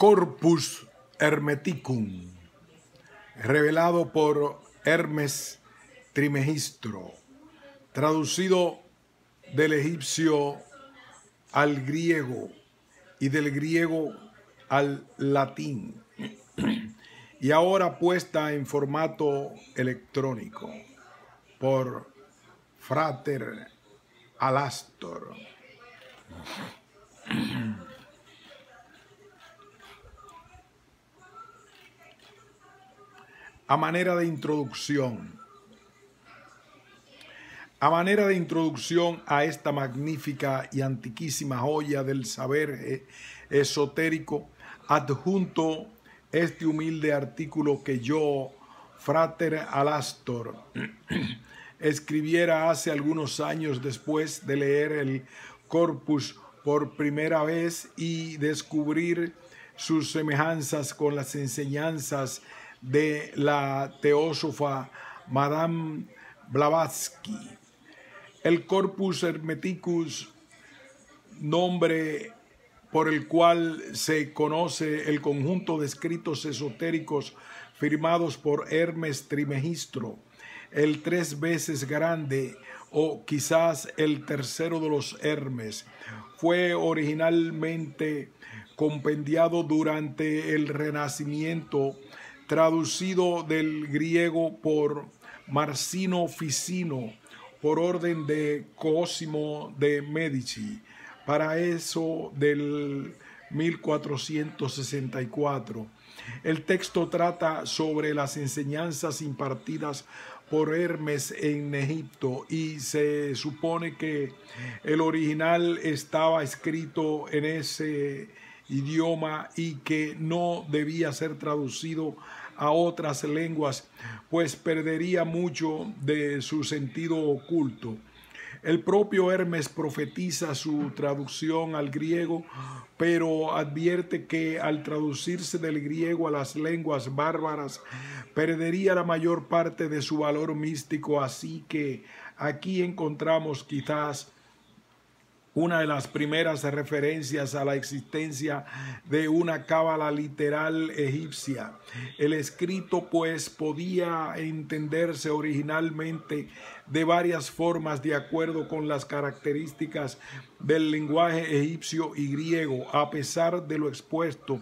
Corpus Hermeticum, revelado por Hermes Trismegisto, traducido del egipcio al griego y del griego al latín, y ahora puesta en formato electrónico por Frater Alastor. A manera de introducción a esta magnífica y antiquísima joya del saber esotérico, adjunto este humilde artículo que yo, Frater Alastor, escribiera hace algunos años después de leer el Corpus por primera vez y descubrir sus semejanzas con las enseñanzas de la teósofa Madame Blavatsky. El Corpus Hermeticus, nombre por el cual se conoce el conjunto de escritos esotéricos firmados por Hermes Trismegisto, el 3 veces grande o quizás el tercero de los Hermes, fue originalmente compendiado durante el Renacimiento, traducido del griego por Marcino Ficino por orden de Cosimo de Medici, para eso del 1464. El texto trata sobre las enseñanzas impartidas por Hermes en Egipto y se supone que el original estaba escrito en ese idioma y que no debía ser traducido a otras lenguas, pues perdería mucho de su sentido oculto. El propio Hermes profetiza su traducción al griego, pero advierte que al traducirse del griego a las lenguas bárbaras, perdería la mayor parte de su valor místico, así que aquí encontramos quizás una de las primeras referencias a la existencia de una cábala literal egipcia. El escrito, pues, podía entenderse originalmente de varias formas de acuerdo con las características del lenguaje egipcio y griego. A pesar de lo expuesto,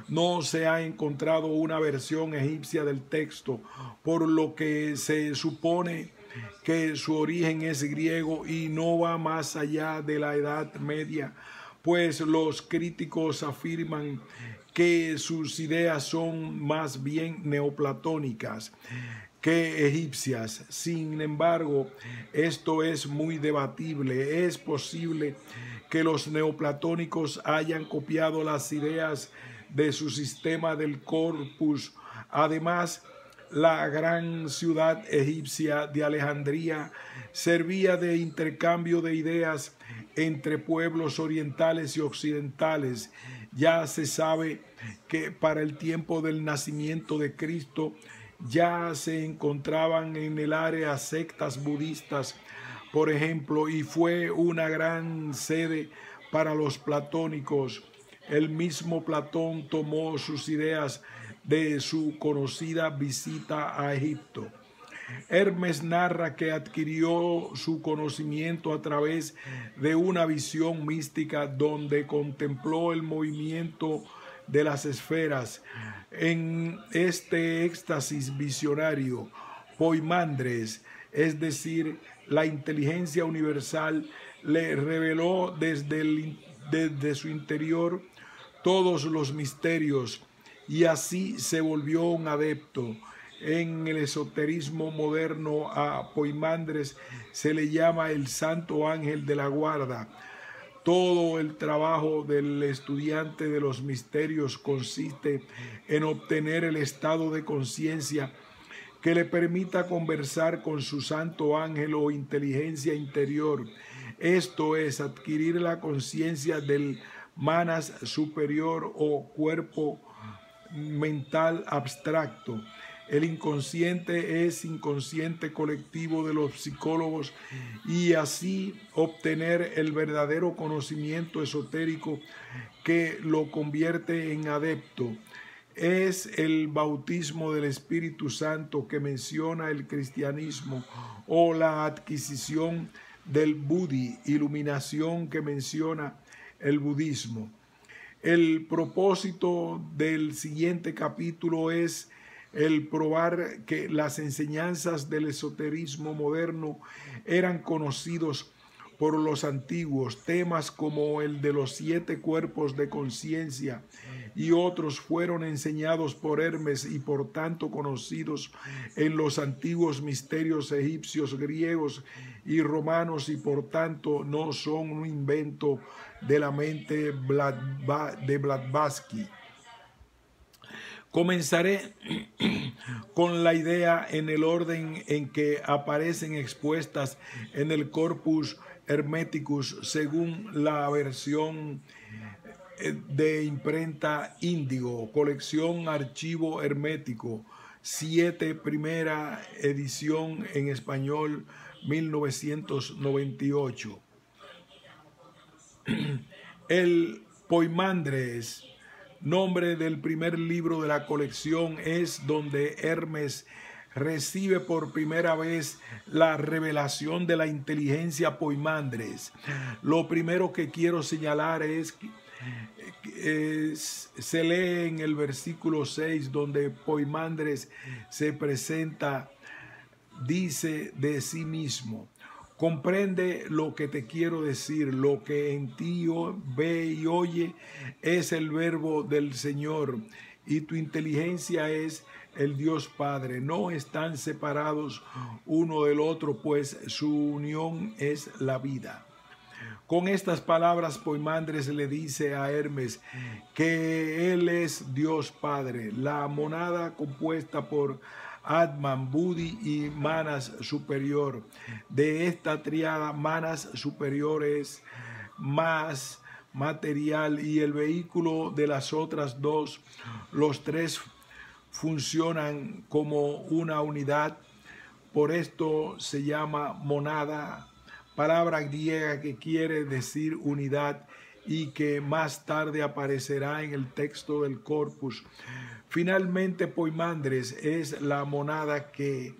no se ha encontrado una versión egipcia del texto, por lo que se supone que su origen es griego y no va más allá de la Edad Media, pues los críticos afirman que sus ideas son más bien neoplatónicas que egipcias. Sin embargo, esto es muy debatible. Es posible que los neoplatónicos hayan copiado las ideas de su sistema del Corpus. Además, la gran ciudad egipcia de Alejandría servía de intercambio de ideas entre pueblos orientales y occidentales. Ya se sabe que para el tiempo del nacimiento de Cristo ya se encontraban en el área sectas budistas, por ejemplo, y fue una gran sede para los platónicos. El mismo Platón tomó sus ideas de su conocida visita a Egipto. Hermes narra que adquirió su conocimiento a través de una visión mística donde contempló el movimiento de las esferas. En este éxtasis visionario, Poimandres, es decir, la inteligencia universal, le reveló desde su interior todos los misterios, y así se volvió un adepto. En el esoterismo moderno a Poimandres se le llama el Santo Ángel de la Guarda. Todo el trabajo del estudiante de los misterios consiste en obtener el estado de conciencia que le permita conversar con su santo ángel o inteligencia interior. Esto es, adquirir la conciencia del manas superior o cuerpo mental abstracto. El inconsciente es inconsciente colectivo de los psicólogos y así obtener el verdadero conocimiento esotérico que lo convierte en adepto. Es el bautismo del Espíritu Santo que menciona el cristianismo o la adquisición del buddhi, iluminación que menciona el budismo. El propósito del siguiente capítulo es el probar que las enseñanzas del esoterismo moderno eran conocidos por los antiguos. Temas como el de los 7 cuerpos de conciencia y otros fueron enseñados por Hermes y por tanto conocidos en los antiguos misterios egipcios, griegos y romanos, y por tanto no son un invento de la mente de Blavatsky. Comenzaré con la idea en el orden en que aparecen expuestas en el Corpus Hermeticus según la versión de imprenta Índigo, colección Archivo Hermético, 7, primera edición en español, 1998. El Poimandres, nombre del primer libro de la colección, es donde Hermes recibe por primera vez la revelación de la inteligencia Poimandres. Lo primero que quiero señalar es que se lee en el versículo 6 donde Poimandres se presenta, dice de sí mismo: comprende lo que te quiero decir, lo que en ti ve y oye es el verbo del Señor y tu inteligencia es el Dios Padre. No están separados uno del otro, pues su unión es la vida. Con estas palabras, Poimandres le dice a Hermes que él es Dios Padre. La monada compuesta por Atman, Buddhi y Manas superior. De esta triada, Manas superior es más material y el vehículo de las otras dos. Los tres funcionan como una unidad. Por esto se llama monada, palabra griega que quiere decir unidad y que más tarde aparecerá en el texto del corpus. Finalmente, Poimandres es la monada que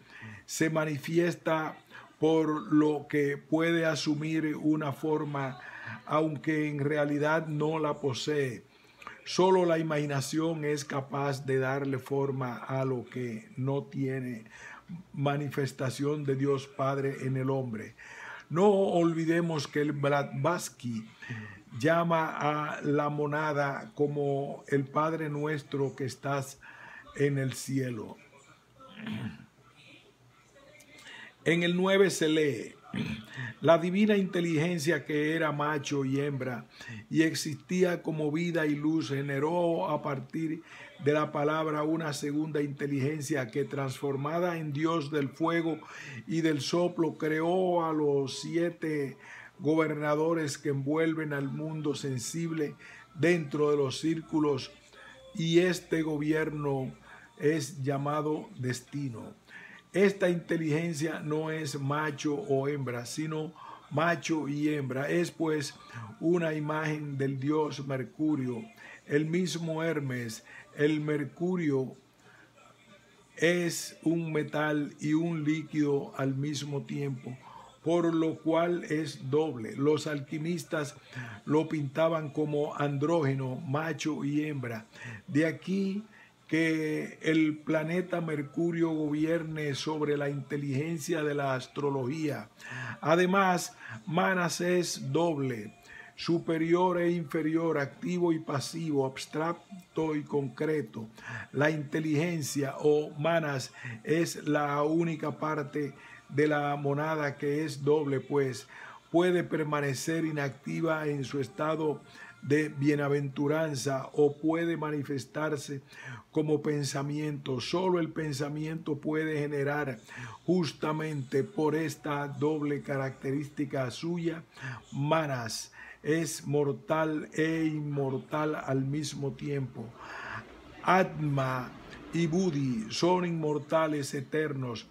se manifiesta por lo que puede asumir una forma, aunque en realidad no la posee. Solo la imaginación es capaz de darle forma a lo que no tiene manifestación de Dios Padre en el hombre. No olvidemos que el Blavatsky llama a la monada como el Padre nuestro que estás en el cielo. En el 9 se lee: la divina inteligencia que era macho y hembra y existía como vida y luz generó a partir de la palabra una segunda inteligencia que, transformada en Dios del fuego y del soplo, creó a los 7 gobernadores que envuelven al mundo sensible dentro de los círculos, y este gobierno es llamado destino. Esta inteligencia no es macho o hembra, sino macho y hembra. Es pues una imagen del dios Mercurio, el mismo Hermes. El mercurio es un metal y un líquido al mismo tiempo, por lo cual es doble. Los alquimistas lo pintaban como andrógeno, macho y hembra. De aquí que el planeta Mercurio gobierne sobre la inteligencia de la astrología. Además, Manas es doble, superior e inferior, activo y pasivo, abstracto y concreto. La inteligencia o Manas es la única parte de la monada que es doble, pues puede permanecer inactiva en su estado de bienaventuranza o puede manifestarse como pensamiento. Solo el pensamiento puede generar, justamente por esta doble característica suya, Manas. Es mortal e inmortal al mismo tiempo. Atma y Budi son inmortales eternos,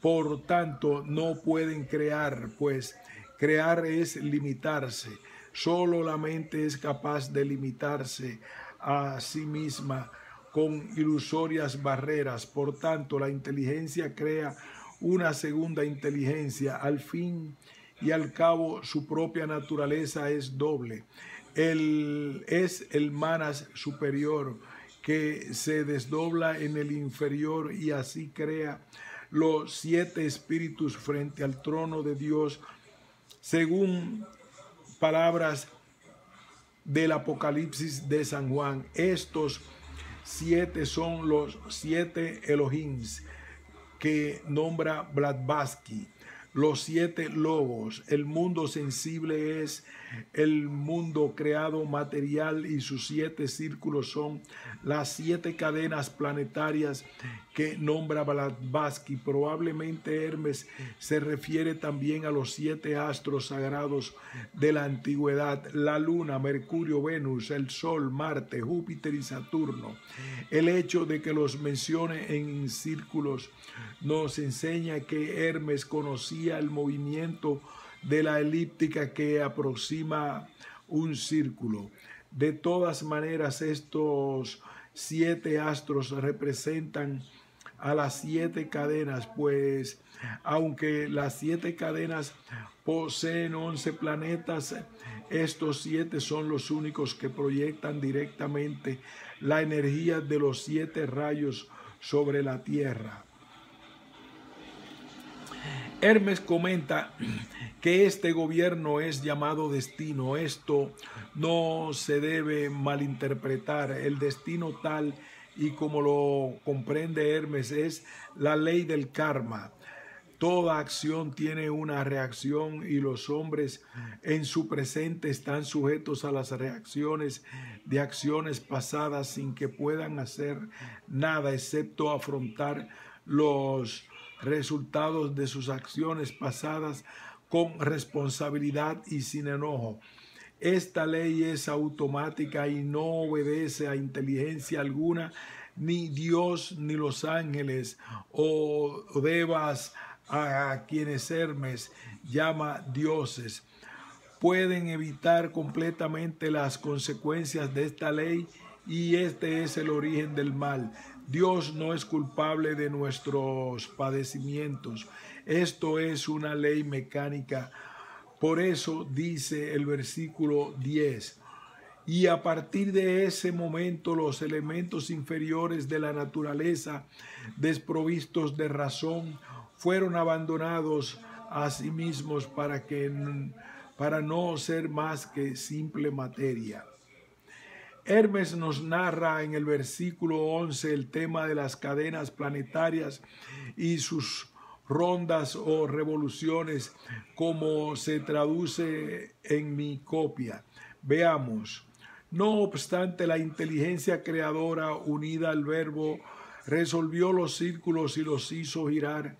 por tanto no pueden crear, pues crear es limitarse. Solo la mente es capaz de limitarse a sí misma con ilusorias barreras. Por tanto, la inteligencia crea una segunda inteligencia. Al fin y al cabo, su propia naturaleza es doble. Es el manas superior que se desdobla en el inferior y así crea los 7 espíritus frente al trono de Dios, según palabras del Apocalipsis de San Juan. Estos 7 son los 7 Elohims que nombra Blavatsky, los 7 logos. El mundo sensible es el mundo creado material y sus 7 círculos son las 7 cadenas planetarias que nombra Blavatsky. Probablemente Hermes se refiere también a los 7 astros sagrados de la antigüedad: la Luna, Mercurio, Venus, el Sol, Marte, Júpiter y Saturno. El hecho de que los mencione en círculos nos enseña que Hermes conocía el movimiento de la elíptica que aproxima un círculo. De todas maneras, estos 7 astros representan a las 7 cadenas, pues aunque las 7 cadenas poseen 11 planetas, estos 7 son los únicos que proyectan directamente la energía de los 7 rayos sobre la Tierra. Hermes comenta que este gobierno es llamado destino. Esto no se debe malinterpretar. El destino tal y como lo comprende Hermes es la ley del karma. Toda acción tiene una reacción y los hombres en su presente están sujetos a las reacciones de acciones pasadas sin que puedan hacer nada excepto afrontar los resultados de sus acciones pasadas con responsabilidad y sin enojo. Esta ley es automática y no obedece a inteligencia alguna, ni Dios ni los ángeles o devas, a quienes Hermes llama dioses, pueden evitar completamente las consecuencias de esta ley, y este es el origen del mal. Dios no es culpable de nuestros padecimientos. Esto es una ley mecánica. Por eso dice el versículo 10. Y a partir de ese momento los elementos inferiores de la naturaleza, desprovistos de razón, fueron abandonados a sí mismos para no ser más que simple materia. Hermes nos narra en el versículo 11 el tema de las cadenas planetarias y sus rondas o revoluciones, como se traduce en mi copia. Veamos. No obstante, la inteligencia creadora unida al verbo resolvió los círculos y los hizo girar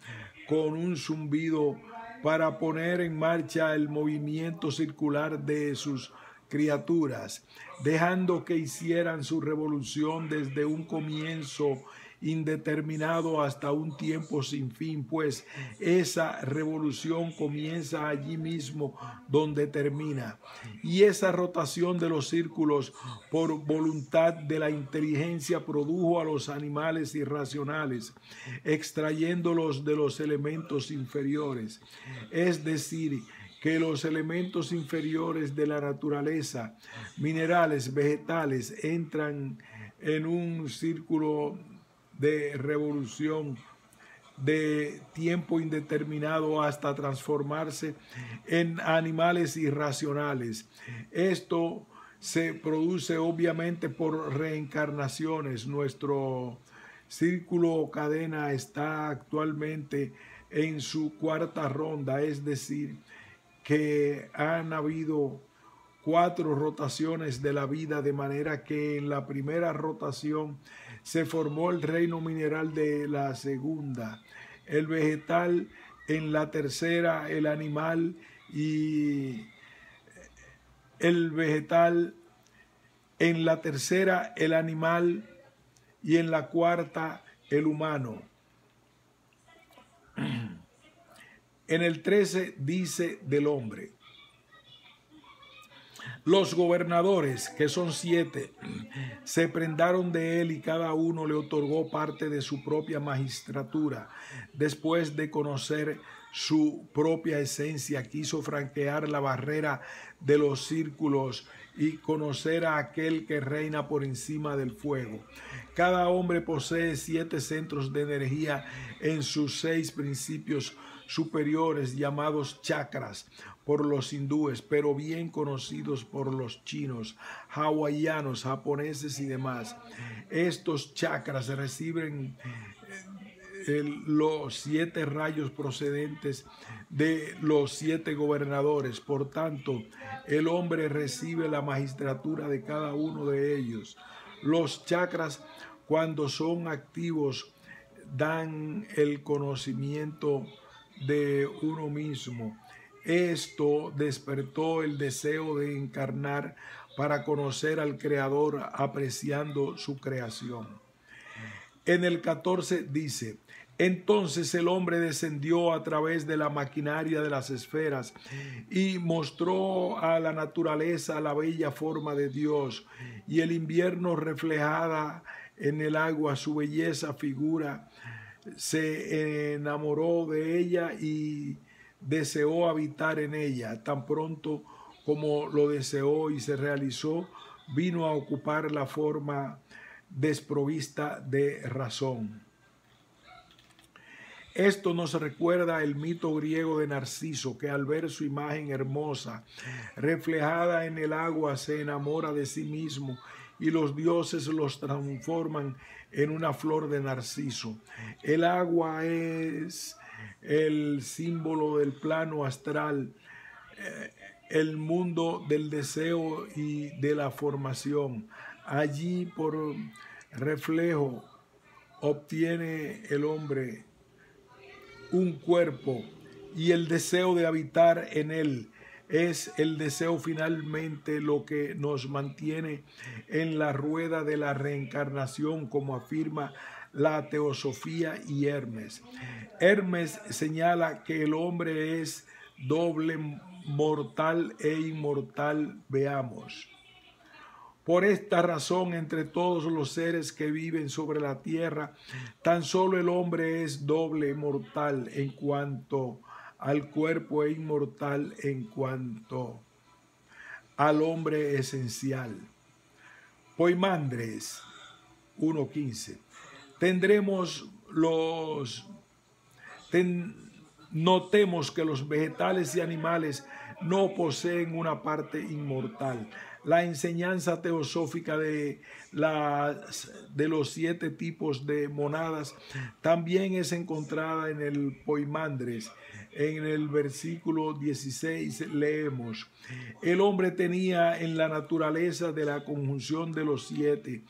con un zumbido para poner en marcha el movimiento circular de sus criaturas, dejando que hicieran su revolución desde un comienzo indeterminado hasta un tiempo sin fin, pues esa revolución comienza allí mismo donde termina. Y esa rotación de los círculos por voluntad de la inteligencia produjo a los animales irracionales, extrayéndolos de los elementos inferiores, es decir, que los elementos inferiores de la naturaleza, minerales, vegetales, entran en un círculo de revolución de tiempo indeterminado hasta transformarse en animales irracionales. Esto se produce obviamente por reencarnaciones. Nuestro círculo o cadena está actualmente en su 4ª ronda, es decir, que han habido 4 rotaciones de la vida, de manera que en la primera rotación se formó el reino mineral de la segunda, el vegetal en la tercera, el animal y el vegetal en la tercera, el animal y en la cuarta el humano. En el 13 dice del hombre. Los gobernadores, que son 7, se prendaron de él y cada uno le otorgó parte de su propia magistratura. Después de conocer su propia esencia, quiso franquear la barrera de los círculos y conocer a aquel que reina por encima del fuego. Cada hombre posee 7 centros de energía en sus 6 principios superiores, llamados chakras por los hindúes, pero bien conocidos por los chinos, hawaianos, japoneses y demás. Estos chakras reciben los 7 rayos procedentes de los 7 gobernadores. Por tanto, el hombre recibe la magistratura de cada uno de ellos. Los chakras, cuando son activos, dan el conocimiento de uno mismo. Esto despertó el deseo de encarnar para conocer al Creador, apreciando su creación. En el 14 dice: entonces el hombre descendió a través de la maquinaria de las esferas y mostró a la naturaleza la bella forma de Dios, y el invierno reflejada en el agua su belleza figura. Se enamoró de ella y deseó habitar en ella. Tan pronto como lo deseó y se realizó, vino a ocupar la forma desprovista de razón. Esto nos recuerda el mito griego de Narciso, que al ver su imagen hermosa reflejada en el agua se enamora de sí mismo y los dioses los transforman en una flor de narciso. El agua es el símbolo del plano astral, el mundo del deseo y de la formación. Allí, por reflejo, obtiene el hombre un cuerpo y el deseo de habitar en él. Es el deseo finalmente lo que nos mantiene en la rueda de la reencarnación, como afirma la teosofía y Hermes. Hermes señala que el hombre es doble, mortal e inmortal. Veamos. Por esta razón, entre todos los seres que viven sobre la tierra, tan solo el hombre es doble mortal en cuanto al cuerpo e inmortal en cuanto al hombre esencial. Poimandres 1.15. Notemos que los vegetales y animales no poseen una parte inmortal. La enseñanza teosófica de los 7 tipos de monadas también es encontrada en el Poimandres. En el versículo 16 leemos: el hombre tenía en la naturaleza de la conjunción de los 7,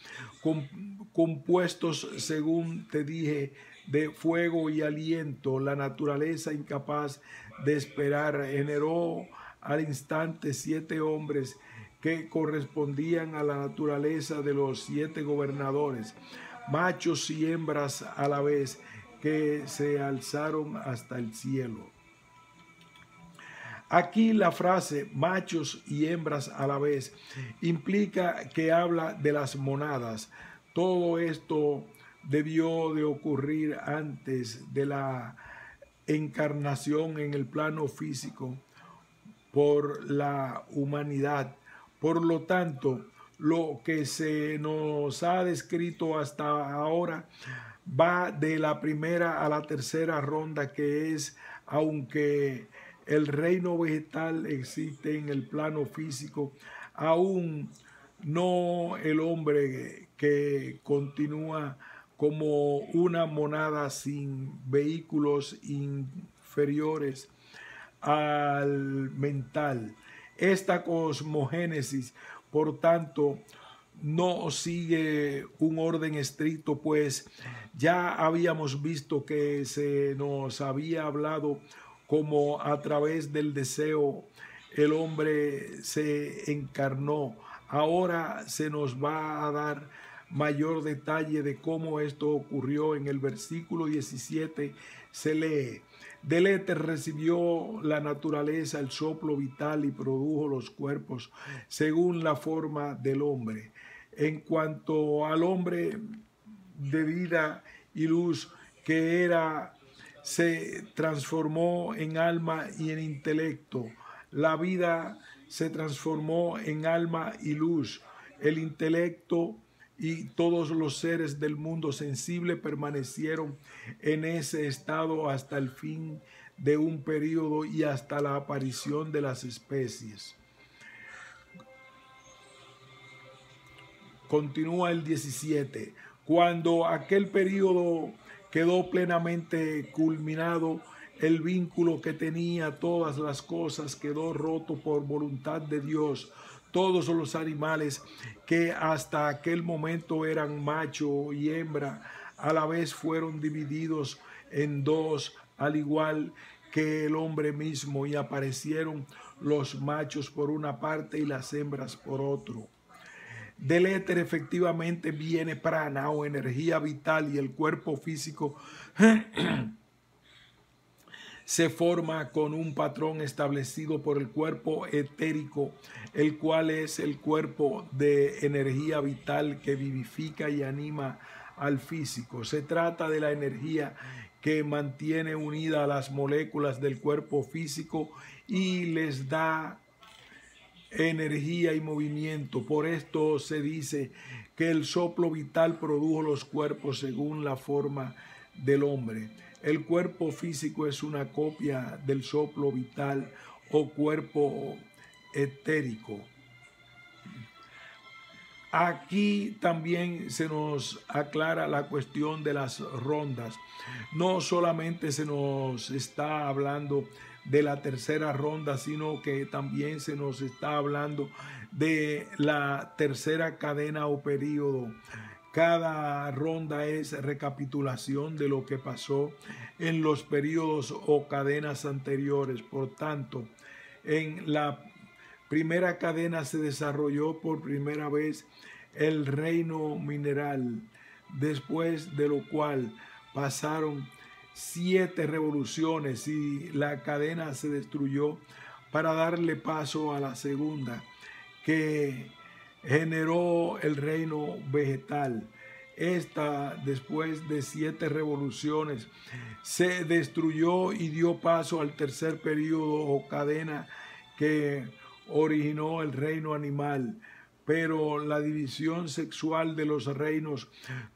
compuestos, según te dije, de fuego y aliento. La naturaleza incapaz de esperar generó al instante 7 hombres que correspondían a la naturaleza de los 7 gobernadores, machos y hembras a la vez, que se alzaron hasta el cielo. Aquí la frase machos y hembras a la vez implica que habla de las monadas. Todo esto debió de ocurrir antes de la encarnación en el plano físico por la humanidad. Por lo tanto, lo que se nos ha descrito hasta ahora va de la primera a la tercera ronda, que es, aunque el reino vegetal existe en el plano físico, aún no el hombre, que continúa como una monada sin vehículos inferiores al mental. Esta cosmogénesis, por tanto, no sigue un orden estricto, pues ya habíamos visto que se nos había hablado como a través del deseo el hombre se encarnó. Ahora se nos va a dar mayor detalle de cómo esto ocurrió. En el versículo 17 se lee: del éter recibió la naturaleza el soplo vital y produjo los cuerpos según la forma del hombre. En cuanto al hombre de vida y luz que era, se transformó en alma y en intelecto. La vida se transformó en alma y luz. El intelecto y todos los seres del mundo sensible permanecieron en ese estado hasta el fin de un periodo y hasta la aparición de las especies. Continúa el 17. Cuando aquel periodo quedó plenamente culminado, el vínculo que tenía todas las cosas quedó roto por voluntad de Dios. Todos los animales que hasta aquel momento eran macho y hembra, a la vez fueron divididos en dos, al igual que el hombre mismo, y aparecieron los machos por una parte y las hembras por otro. Del éter efectivamente viene prana o energía vital, y el cuerpo físico se forma con un patrón establecido por el cuerpo etérico, el cual es el cuerpo de energía vital que vivifica y anima al físico. Se trata de la energía que mantiene unidas a las moléculas del cuerpo físico y les da energía y movimiento. Por esto se dice que el soplo vital produjo los cuerpos según la forma del hombre. El cuerpo físico es una copia del soplo vital o cuerpo etérico. Aquí también se nos aclara la cuestión de las rondas. No solamente se nos está hablando de la tercera ronda, sino que también se nos está hablando de la tercera cadena o periodo. Cada ronda es recapitulación de lo que pasó en los periodos o cadenas anteriores. Por tanto, en la primera cadena se desarrolló por primera vez el reino mineral, después de lo cual pasaron 7 revoluciones y la cadena se destruyó para darle paso a la segunda, que generó el reino vegetal. Esta, después de 7 revoluciones, se destruyó y dio paso al tercer periodo o cadena que originó el reino animal. Pero la división sexual de los reinos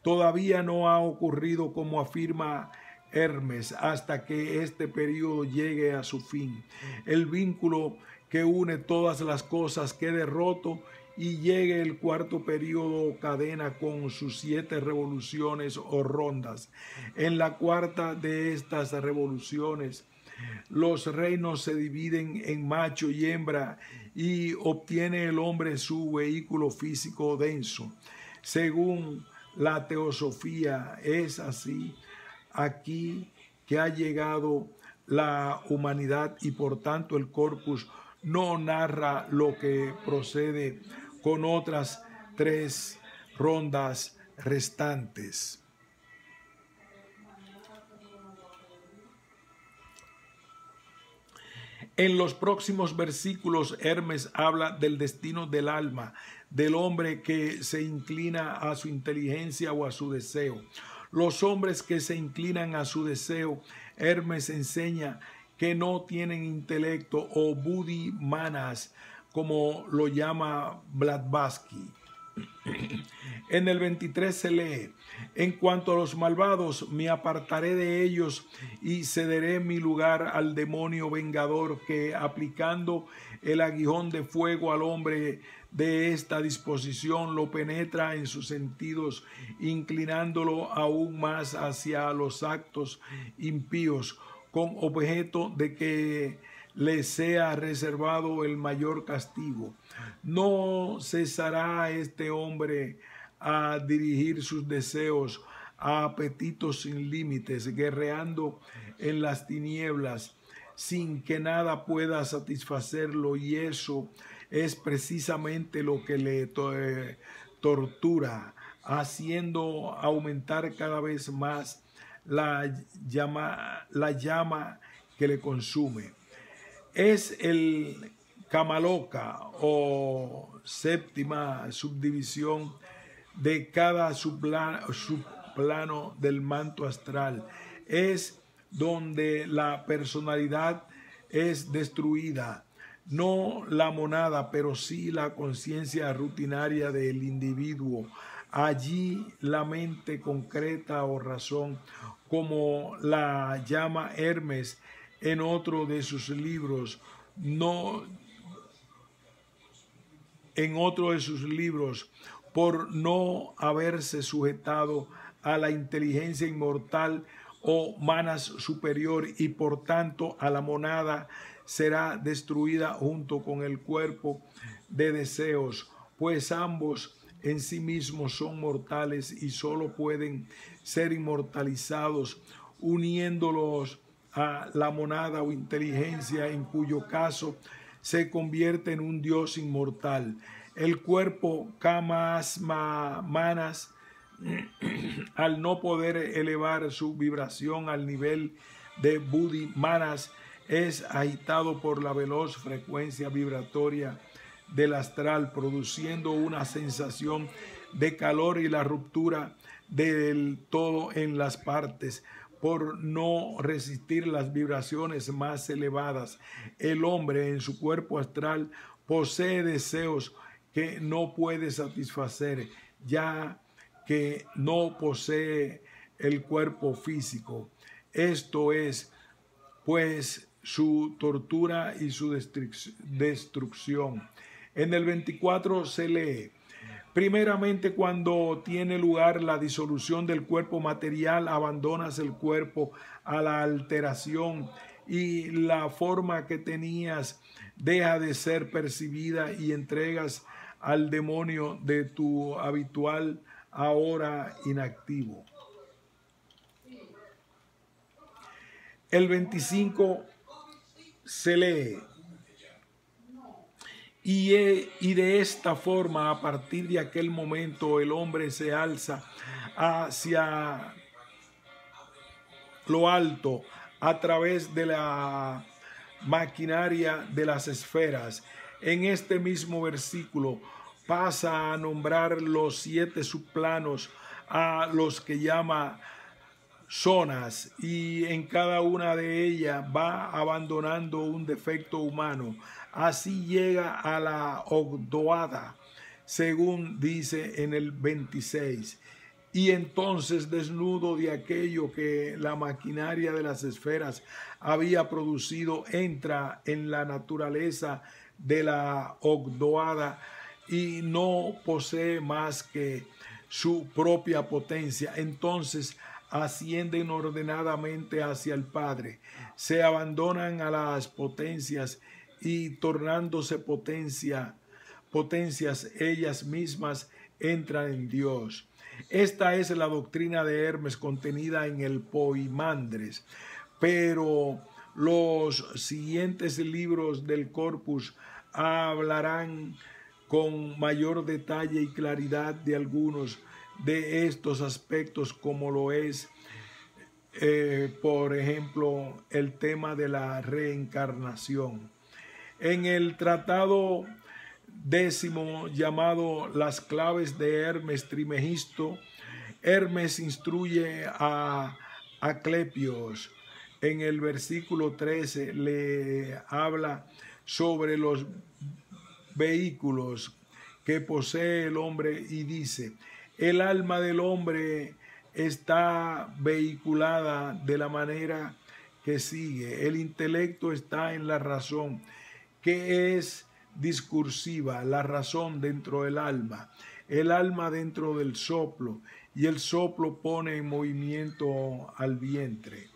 todavía no ha ocurrido, como afirma Hermes, hasta que este periodo llegue a su fin. El vínculo que une todas las cosas quede roto y llegue el cuarto periodo o cadena con sus 7 revoluciones o rondas. En la cuarta de estas revoluciones, los reinos se dividen en macho y hembra y obtiene el hombre su vehículo físico denso. Según la teosofía, es así aquí que ha llegado la humanidad, y por tanto el corpus no narra lo que procede con otras 3 rondas restantes. En los próximos versículos, Hermes habla del destino del alma, del hombre que se inclina a su inteligencia o a su deseo. Los hombres que se inclinan a su deseo, Hermes enseña que no tienen intelecto o buddhi manas, como lo llama Blavatsky. En el 23 se lee: en cuanto a los malvados, me apartaré de ellos y cederé mi lugar al demonio vengador, que aplicando el aguijón de fuego al hombre de esta disposición lo penetra en sus sentidos, inclinándolo aún más hacia los actos impíos, con objeto de que le sea reservado el mayor castigo. No cesará este hombre a dirigir sus deseos a apetitos sin límites, guerreando en las tinieblas sin que nada pueda satisfacerlo, y eso es precisamente lo que le tortura haciendo aumentar cada vez más la llama que le consume. Es el Kamaloka o séptima subdivisión de cada subplano del manto astral. Es donde la personalidad es destruida, no la monada, pero sí la conciencia rutinaria del individuo. Allí la mente concreta o razón, como la llama Hermes en otro de sus libros, por no haberse sujetado a la inteligencia inmortal o manas superior, y por tanto a la monada, será destruida junto con el cuerpo de deseos, pues ambos en sí mismos son mortales y solo pueden ser inmortalizados uniéndolos a la monada o inteligencia, en cuyo caso se convierte en un dios inmortal. El cuerpo Kamasma Manas, al no poder elevar su vibración al nivel de Buddhi Manas, es agitado por la veloz frecuencia vibratoria del astral, produciendo una sensación de calor y la ruptura del todo en las partes. Por no resistir las vibraciones más elevadas, el hombre en su cuerpo astral posee deseos que no puede satisfacer, ya que no posee el cuerpo físico. Esto es, pues, su tortura y su destrucción. En el 24 se lee: primeramente, cuando tiene lugar la disolución del cuerpo material, abandonas el cuerpo a la alteración y la forma que tenías deja de ser percibida y entregas al demonio de tu habitual ahora inactivo. El 25 se lee: y de esta forma, a partir de aquel momento, el hombre se alza hacia lo alto a través de la maquinaria de las esferas. En este mismo versículo pasa a nombrar los 7 subplanos, a los que llama zonas, y en cada una de ellas va abandonando un defecto humano. Así llega a la Ogdoada, según dice en el 26. Y entonces, desnudo de aquello que la maquinaria de las esferas había producido, entra en la naturaleza de la Ogdoada y no posee más que su propia potencia. Entonces ascienden ordenadamente hacia el Padre, se abandonan a las potencias y, tornándose potencias ellas mismas, entran en Dios. Esta es la doctrina de Hermes contenida en el Poimandres, pero los siguientes libros del corpus hablarán con mayor detalle y claridad de algunos de estos aspectos, como lo es, por ejemplo, el tema de la reencarnación. En el tratado 10º, llamado Las claves de Hermes Trimegisto, Hermes instruye a Asclepios. En el versículo 13 le habla sobre los vehículos que posee el hombre y dice: el alma del hombre está vehiculada de la manera que sigue. El intelecto está en la razón, que es discursiva, la razón dentro del alma, el alma dentro del soplo, y el soplo pone en movimiento al vientre.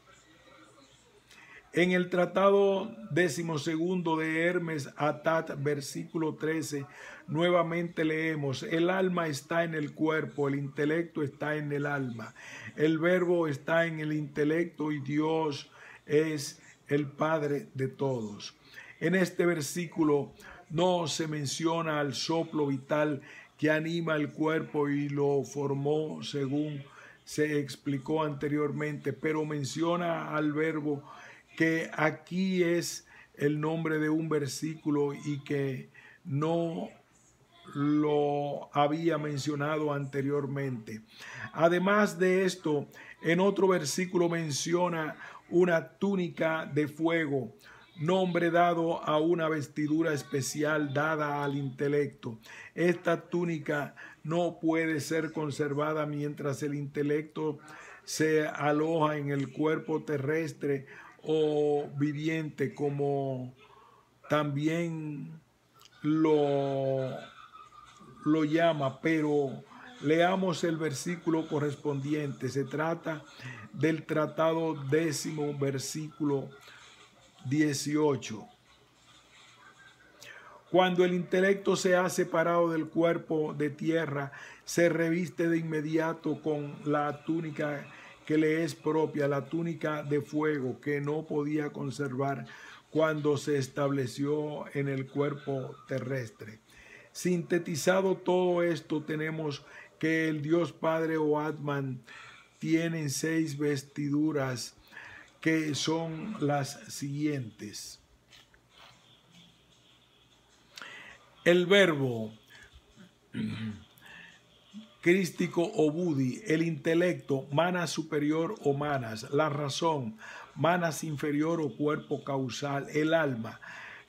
En el tratado 12º de Hermes Atat, versículo 13, nuevamente leemos: el alma está en el cuerpo, el intelecto está en el alma, el verbo está en el intelecto y Dios es el Padre de todos. En este versículo no se menciona al soplo vital que anima el cuerpo y lo formó según se explicó anteriormente, pero menciona al verbo que aquí es el nombre de un versículo y que no lo había mencionado anteriormente. Además de esto, en otro versículo menciona una túnica de fuego, nombre dado a una vestidura especial dada al intelecto. Esta túnica no puede ser conservada mientras el intelecto se aloja en el cuerpo terrestre o viviente, como también lo llama, pero leamos el versículo correspondiente. Se trata del tratado 10º, versículo 18. Cuando el intelecto se ha separado del cuerpo de tierra, se reviste de inmediato con la túnica que le es propia, la túnica de fuego que no podía conservar cuando se estableció en el cuerpo terrestre. Sintetizado todo esto, tenemos que el Dios Padre o Atman tiene 6 vestiduras que son las siguientes. El verbo crístico o buddhi, el intelecto, manas superior o manas, la razón, manas inferior o cuerpo causal, el alma,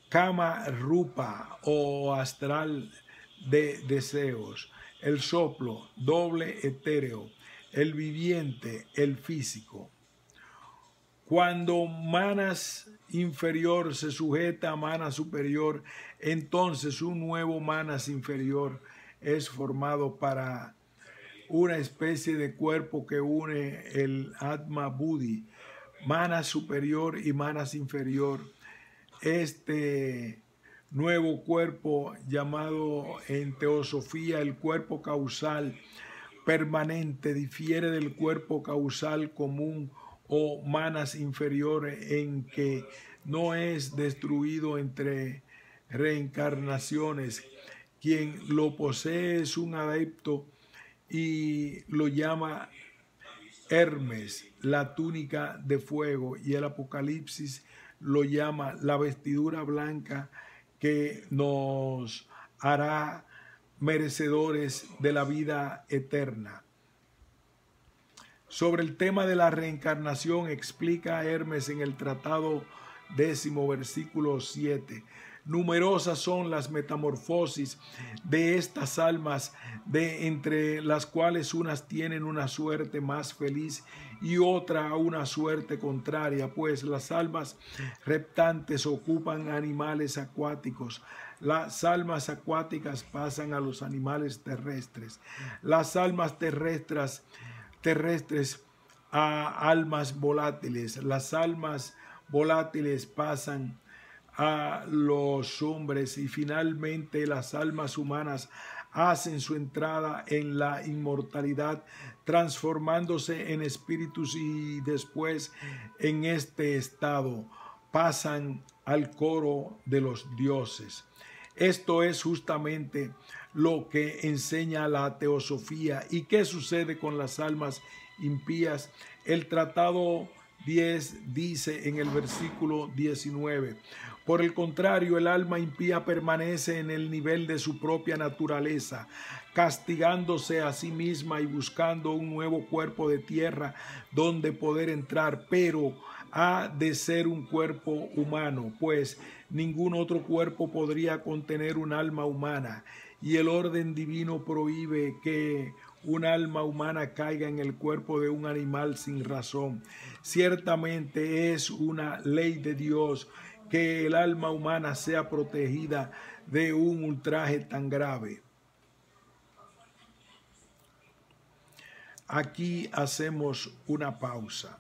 kama rupa o astral de deseos, el soplo, doble etéreo, el viviente, el físico. Cuando manas inferior se sujeta a manas superior, entonces un nuevo manas inferior es formado para una especie de cuerpo que une el Atma Buddhi, manas superior y manas inferior. Este nuevo cuerpo, llamado en teosofía el cuerpo causal permanente, difiere del cuerpo causal común o manas inferiores en que no es destruido entre reencarnaciones. Quien lo posee es un adepto y lo llama Hermes, la túnica de fuego, y el Apocalipsis lo llama la vestidura blanca que nos hará merecedores de la vida eterna. Sobre el tema de la reencarnación explica Hermes en el tratado 10º, versículo 7. Numerosas son las metamorfosis de estas almas, de entre las cuales unas tienen una suerte más feliz y otra una suerte contraria, pues las almas reptantes ocupan animales acuáticos, las almas acuáticas pasan a los animales terrestres, las almas terrestres a almas volátiles, las almas volátiles pasan a los hombres y finalmente las almas humanas hacen su entrada en la inmortalidad, transformándose en espíritus y después en este estado pasan al coro de los dioses. Esto es justamente lo que enseña la teosofía. ¿Y qué sucede con las almas impías? El tratado 10 dice en el versículo 19: por el contrario, el alma impía permanece en el nivel de su propia naturaleza, castigándose a sí misma y buscando un nuevo cuerpo de tierra donde poder entrar, pero ha de ser un cuerpo humano, pues ningún otro cuerpo podría contener un alma humana, y el orden divino prohíbe que un alma humana caiga en el cuerpo de un animal sin razón. Ciertamente es una ley de Dios que el alma humana sea protegida de un ultraje tan grave. Aquí hacemos una pausa.